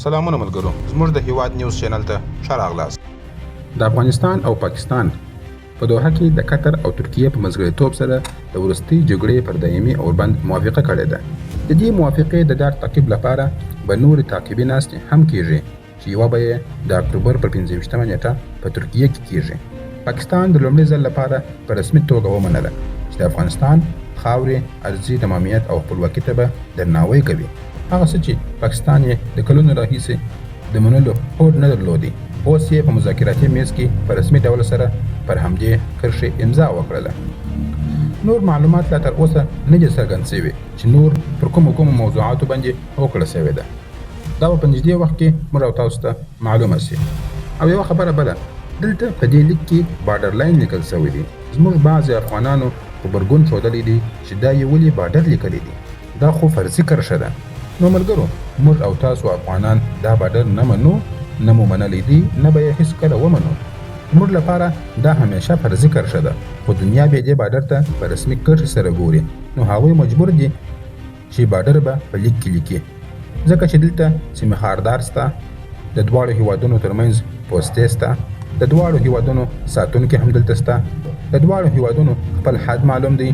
سلامونه ملګرو، زموږ د هیواد نیوز چینل ته ښه راغلاست. د افغانستان او پاکستان په دوحه کې د قطر او ترکیه په منځګړیتوب سره د وروستۍ جګړې پر دایمي اوربند موافقه کړې ده. د دې موافقې د دار تعقیب لپاره به نورې تعقیبي ناستې هم کیږي چې یوه به یې د اکتوبر پر 15مه نیټه په ترکیه کې کیږي. پاکستان د لومړي ځل لپاره په رسمي توګه ومنله چې د افغانستان خاورې، ارضي تمامیت او خپلواکي ته به درناوی کوي. هغه څه چې پاکستان یې د کلونو راهیسې د منلو هوډ نه درلودی، اوس یې په مذاکراتي میز کې په رسمي ډول سره پر همدې کرښې امضا وکړله. نور معلومات لا تر اوسه نه دي څرګند شوي چې نور پر کومو موضوعاتو باندې وکړه شوې ده. دا به په نږدې وخت کې موږ او تاسو ته معلومه شي. او یوه خبره بله، دلته په دې لیک کې بارډر لاین لیکل شوی دی. زموږ بعضې افغانانو غبرګون ښودلی دی چې دا یې ولې بارډر لیکلی دی. دا خو فرضي کرښه ده. نو ملګرو، موږ او تاسو افغانان دا بارډر نه منو، نه مو منلی دی، نه به یې هېڅکله ومنو. زموږ لپاره دا همیشه فرضي کرښه ده، خو دنیا بیا دې بارډر ته په رسمي کرښې سره ګوري. نو هغوی مجبور دي چې بارډر به په لیک کې لیکي، ځکه چې دلته سیمه خاردار شته، د دواړو هیوادونو ترمنځ پوستې شته، د دواړو هیوادونو ساتونکي هم دلته شته، د دواړو هیوادونو خپل حد معلوم دی،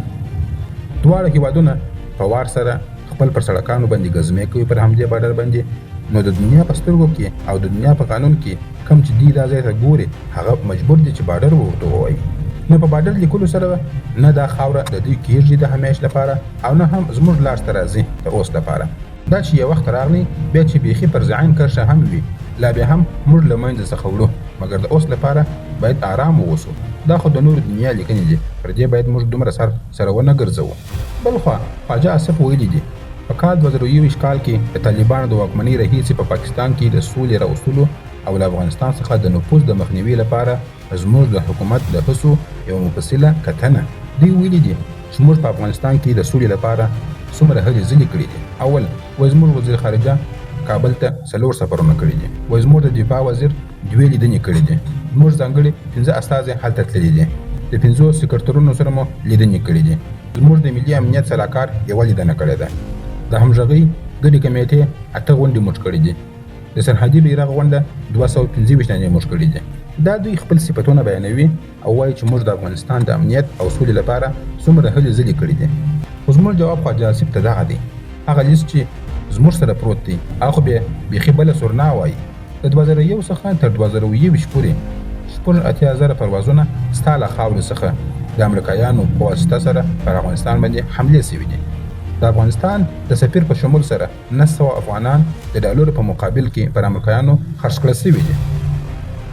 دواړو هیوادونه په وار سره خپل پر سړکانو باندې ګزمې کوي پر همدې بارډر باندې. نو د دنیا په سترګو کې او د دنیا په قانون کې کم چې دی دا ځای ته ګوري، هغه مجبور دي چې بارډر ورته ووایي. نو په بارډر لیکلو سره نه دا خاوره د دوی کېږي د همیش لپاره، او نه هم زموږ لاسته راځي د اوس لپاره. دا چې یو وخت راغلی بیا چې بیخي پر ځعین کرښه هم وي، لا بیا هم موږ له منځه څخه وړو، مګر د اوس لپاره باید آرام واوسو. دا خو د نورو دنیا لیکنې دي، پر دې باید موږ دومره سره ونه ګرځوو. بل خوا خواجه آصف ویلي دي په کال 2021 کال کې د طالبانو د واکمنۍ راهیسې په پاکستان کې د سولې راوستلو او له افغانستان څخه د نفوذ د مخنیوي لپاره زموږ د حکومت د هڅو یوه مفصله کتنه. دوی ویلي دي چې موږ په افغانستان کې د سولې لپاره څومره هلې ځلې کړي دي. اول وایي زموږ وزیر خارجه کابل ته 4 سفرونه کړي دي، وایي زموږ د دفاع وزیر 2 لیدنې کړي دي، زموږ ځانګړي 15 استازي هلته تللي دي، د 5 سکرټرونو سره مو لیدنې کړي دي، زموږ د ملي امنیت سلاکار یوه لیدنه کړې ده، د همغږۍ ګډې کمیټې 8 غونډې موږ کړي دي، د سرحدي بیرغ غونډه 225 ننې موږ کړي دي. دا دوی خپل صفتونه بیانوي او وایي چې موږ د افغانستان د امنیت او سولې لپاره څومره هلې ځلې کړي دي. خو زموږ جواب خواجه آصف ته دغه دی، هغه لیست چې زموږ سره پروت دی هغه خو بیا بیخي بله سورنا وایي. د 2001 څخه تر 2020 پورې 80,000 پروازونه ستا له خاورې څخه د امریکایانو په واسطه سره پر افغانستان باندې حملې شوي دي. د افغانستان د سفیر په شمول سره 900 افغانان د ډالرو په مقابل کې پر امریکایانو خرڅ کړل شوي دي.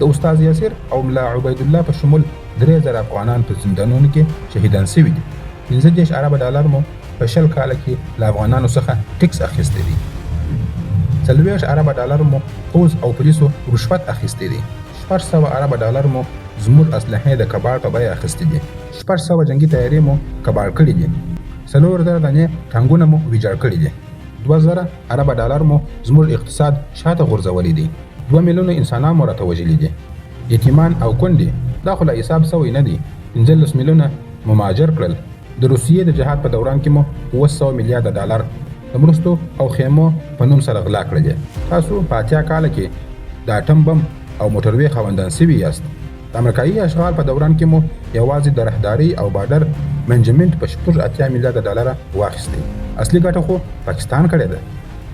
د استاد یاسر او ملا عبید الله په شمول 3000 افغانان په زندانونو کې شهیدان شوي دي. 15 ارب ډالر مو په 20 کال کې له افغانانو څخه ټیکس اخیستی دي. 40 ارب ډالر مو پوز او پولیسو رشوت اخیستی دي. 400 ارب ډالر مو زموږ اسلحې د کباړ په بیه اخیستی دي. 400 جنگي تیارې مو کباړ کړي دي. 4,000 دانې ټانګونه مو ویجاړ کړي دي. 2,000 ارب ډالر مو زموږ اقتصاد شاته غورځولی دی. 2 میلیونه انسانان مو راته وژلي دي. یتیمان او کونډې دا خو له حساب سوی نه دي. 15 میلیونه مو مهاجر کړل. د روسیې د جهاد په دوران کې مو 200 میلیارډ ډالر د مرستو او خیمو په نوم سره غلا کړل. تاسو په 80 کال کې د اټم بم او موټروي خاوندان شوي یاست. د امریکایي اشغال په دوران کې مو یوازې د رهداري او بارډر منجمنټ په 80 میلیارډ ډالر واخیستي. اصلي ګټه خو پاکستان کړې ده.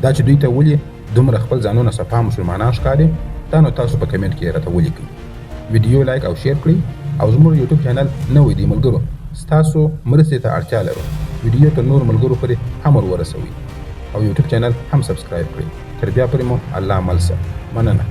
دا چې دوی ته ولې دومره خپل ځانونه صفا مسلمانان ښکاري، دا نو تاسو په کمنټ کې راته ولیکئ. ویډیو لایک او شیر کړئ او زموږ یوټیوب چینل نوی دی ملګرو، ستاسو مرستې ته اړتیا لرو. ویډیو ته نور ملګرو پورې هم ورسوئ او یوټیوب چینل هم سبسکرایب کړئ. تر بیا پورې مو الله مل شه. مننه.